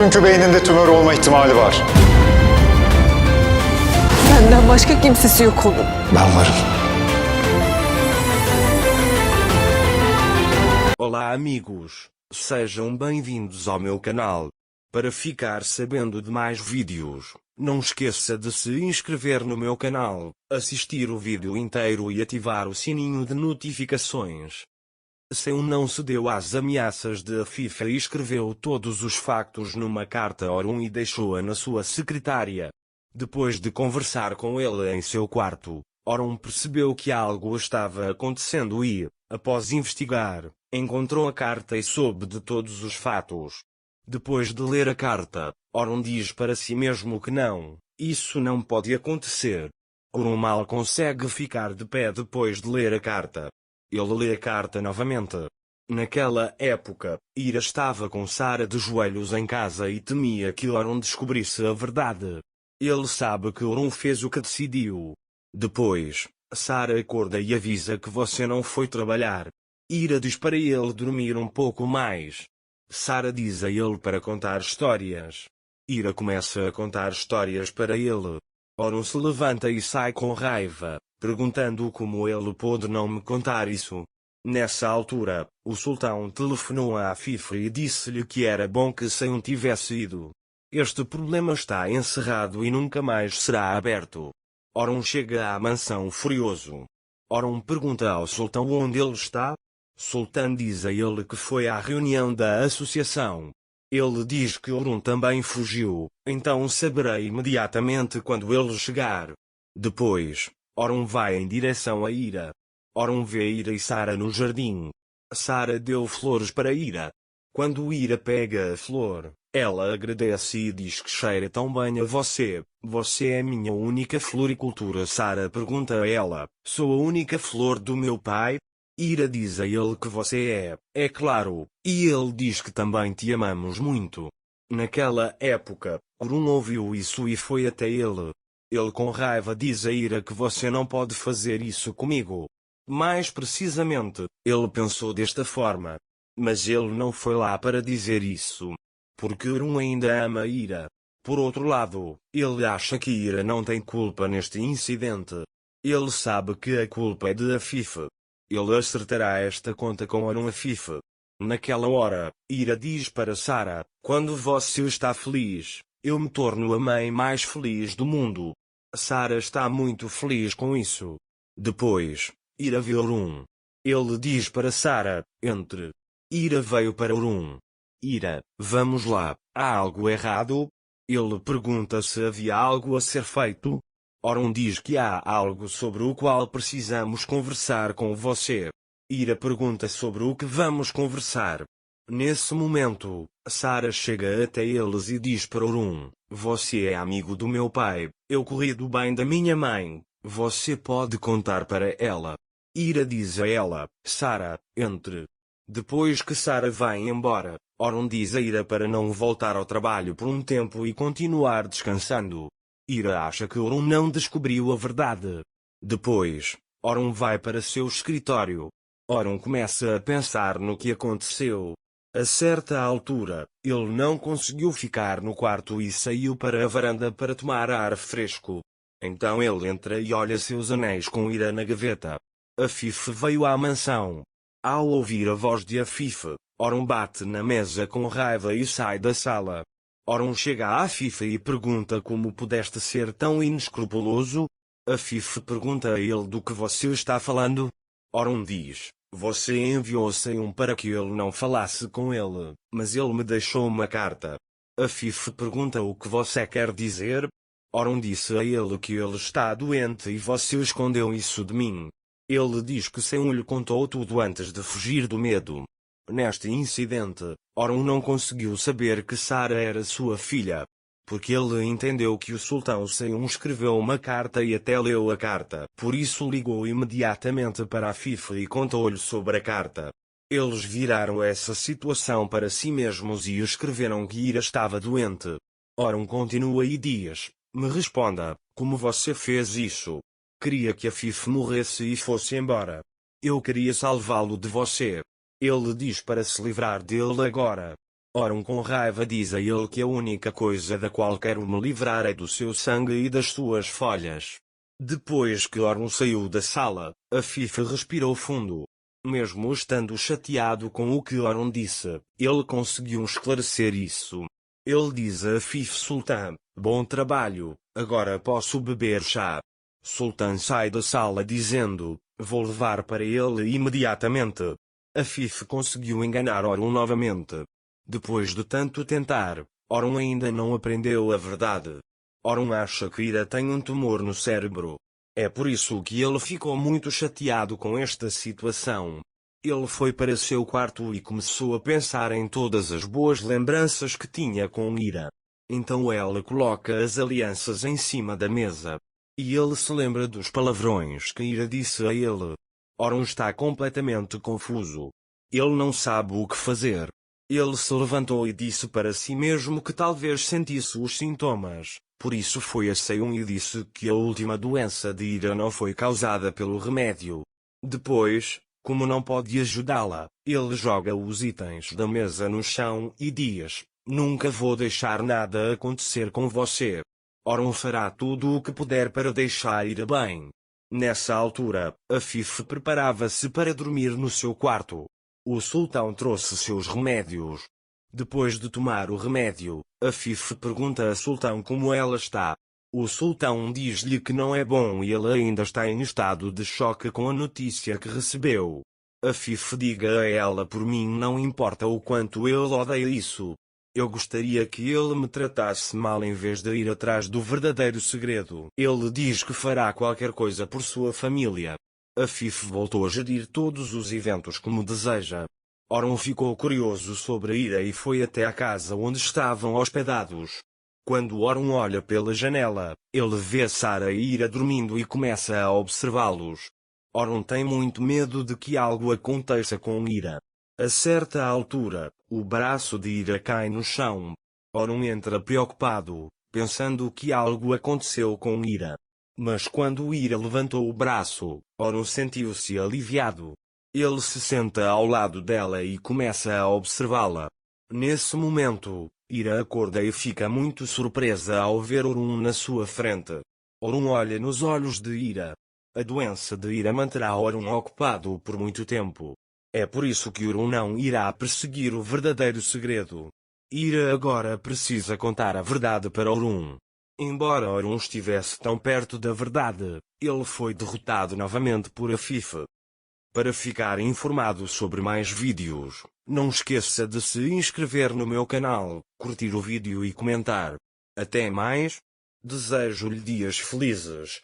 Çünkü beyninde tümör olma ihtimali var. Benden başka kimsesi yok onun. Ben varım. Olá amigos, sejam bem-vindos ao meu canal. Para ficar sabendo de mais vídeos, não esqueça de se inscrever no meu canal, assistir o vídeo inteiro e ativar o sininho de notificações. Seu não cedeu às ameaças de Afifa e escreveu todos os factos numa carta a Orun e deixou-a na sua secretária. Depois de conversar com ele em seu quarto, Orun percebeu que algo estava acontecendo e, após investigar, encontrou a carta e soube de todos os fatos. Depois de ler a carta, Orun diz para si mesmo que não, isso não pode acontecer. Orun mal consegue ficar de pé depois de ler a carta. Ele lê a carta novamente. Naquela época, Ira estava com Sara de joelhos em casa e temia que Orun descobrisse a verdade. Ele sabe que Orun fez o que decidiu. Depois, Sara acorda e avisa que você não foi trabalhar. Ira diz para ele dormir um pouco mais. Sara diz a ele para contar histórias. Ira começa a contar histórias para ele. Orun se levanta e sai com raiva, perguntando como ele pôde não me contar isso. Nessa altura, o sultão telefonou a Afifa e disse-lhe que era bom que Sayun tivesse ido. Este problema está encerrado e nunca mais será aberto. Orun chega à mansão furioso. Orun pergunta ao sultão onde ele está. Sultão diz a ele que foi à reunião da associação. Ele diz que Orun também fugiu, então saberei imediatamente quando ele chegar. Depois, Orun vai em direção a Ira. Orun vê Ira e Sara no jardim. Sara deu flores para Ira. Quando Ira pega a flor, ela agradece e diz que cheira tão bem a você. Você é minha única floricultura. Sara pergunta a ela, sou a única flor do meu pai? Ira diz a ele que você é claro, e ele diz que também te amamos muito. Naquela época, Orun ouviu isso e foi até ele. Ele com raiva diz a Ira que você não pode fazer isso comigo. Mais precisamente, ele pensou desta forma. Mas ele não foi lá para dizer isso. Porque Orun ainda ama Ira. Por outro lado, ele acha que Ira não tem culpa neste incidente. Ele sabe que a culpa é de Afifa. Ele acertará esta conta com Orun Afifa. Naquela hora, Ira diz para Sara, quando você está feliz, eu me torno a mãe mais feliz do mundo. Sara está muito feliz com isso. Depois, Ira vê Orun. Ele diz para Sara, entre. Ira veio para Orun. Ira, vamos lá, há algo errado? Ele pergunta se havia algo a ser feito. Orun diz que há algo sobre o qual precisamos conversar com você. Ira pergunta sobre o que vamos conversar. Nesse momento, Sara chega até eles e diz para Orun, você é amigo do meu pai, eu corri do bem da minha mãe, você pode contar para ela. Ira diz a ela, Sara, entre. Depois que Sara vai embora, Orun diz a Ira para não voltar ao trabalho por um tempo e continuar descansando. Ira acha que Orun não descobriu a verdade. Depois, Orun vai para seu escritório. Orun começa a pensar no que aconteceu. A certa altura, ele não conseguiu ficar no quarto e saiu para a varanda para tomar ar fresco. Então ele entra e olha seus anéis com Ira na gaveta. Afifa veio à mansão. Ao ouvir a voz de Afifa, Orun bate na mesa com raiva e sai da sala. Orun chega a Afifa e pergunta como pudeste ser tão inescrupuloso? Afifa pergunta a ele do que você está falando. Orun diz, você enviou Sayun para que ele não falasse com ele, mas ele me deixou uma carta. Afifa pergunta o que você quer dizer? Orun disse a ele que ele está doente e você escondeu isso de mim. Ele diz que Sayun lhe contou tudo antes de fugir do medo. Neste incidente, Orun não conseguiu saber que Sara era sua filha. Porque ele entendeu que o sultão Sayun escreveu uma carta e até leu a carta. Por isso ligou imediatamente para Afifa e contou-lhe sobre a carta. Eles viraram essa situação para si mesmos e escreveram que Ira estava doente. Orun continua e diz, me responda, como você fez isso? Queria que Afifa morresse e fosse embora. Eu queria salvá-lo de você. Ele diz para se livrar dele agora. Orun com raiva diz a ele que a única coisa da qual quero me livrar é do seu sangue e das suas folhas. Depois que Orun saiu da sala, Afif respirou fundo. Mesmo estando chateado com o que Orun disse, ele conseguiu esclarecer isso. Ele diz a Afif Sultan, bom trabalho, agora posso beber chá. Sultan sai da sala dizendo, vou levar para ele imediatamente. Afif conseguiu enganar Orun novamente. Depois de tanto tentar, Orun ainda não aprendeu a verdade. Orun acha que Ira tem um tumor no cérebro. É por isso que ele ficou muito chateado com esta situação. Ele foi para seu quarto e começou a pensar em todas as boas lembranças que tinha com Ira. Então ela coloca as alianças em cima da mesa. E ele se lembra dos palavrões que Ira disse a ele. Orun está completamente confuso. Ele não sabe o que fazer. Ele se levantou e disse para si mesmo que talvez sentisse os sintomas. Por isso foi a Seyun e disse que a última doença de Ira não foi causada pelo remédio. Depois, como não pode ajudá-la, ele joga os itens da mesa no chão e diz, nunca vou deixar nada acontecer com você. Orun fará tudo o que puder para deixar Ira bem. Nessa altura, Afif preparava-se para dormir no seu quarto. O sultão trouxe seus remédios. Depois de tomar o remédio, Afif pergunta a sultão como ela está. O sultão diz-lhe que não é bom e ele ainda está em estado de choque com a notícia que recebeu. Afif diga a ela por mim não importa o quanto ele odeia isso. Eu gostaria que ele me tratasse mal em vez de ir atrás do verdadeiro segredo. Ele diz que fará qualquer coisa por sua família. Afif voltou a gerir todos os eventos como deseja. Orun ficou curioso sobre Ira e foi até a casa onde estavam hospedados. Quando Orun olha pela janela, ele vê Sara e Ira dormindo e começa a observá-los. Orun tem muito medo de que algo aconteça com Ira. A certa altura, o braço de Ira cai no chão. Orun entra preocupado, pensando que algo aconteceu com Ira. Mas quando Ira levantou o braço, Orun sentiu-se aliviado. Ele se senta ao lado dela e começa a observá-la. Nesse momento, Ira acorda e fica muito surpresa ao ver Orun na sua frente. Orun olha nos olhos de Ira. A doença de Ira manterá Orun ocupado por muito tempo. É por isso que Orun não irá perseguir o verdadeiro segredo. Ira agora precisa contar a verdade para Orun. Embora Orun estivesse tão perto da verdade, ele foi derrotado novamente por Afif. Para ficar informado sobre mais vídeos, não esqueça de se inscrever no meu canal, curtir o vídeo e comentar. Até mais. Desejo-lhe dias felizes.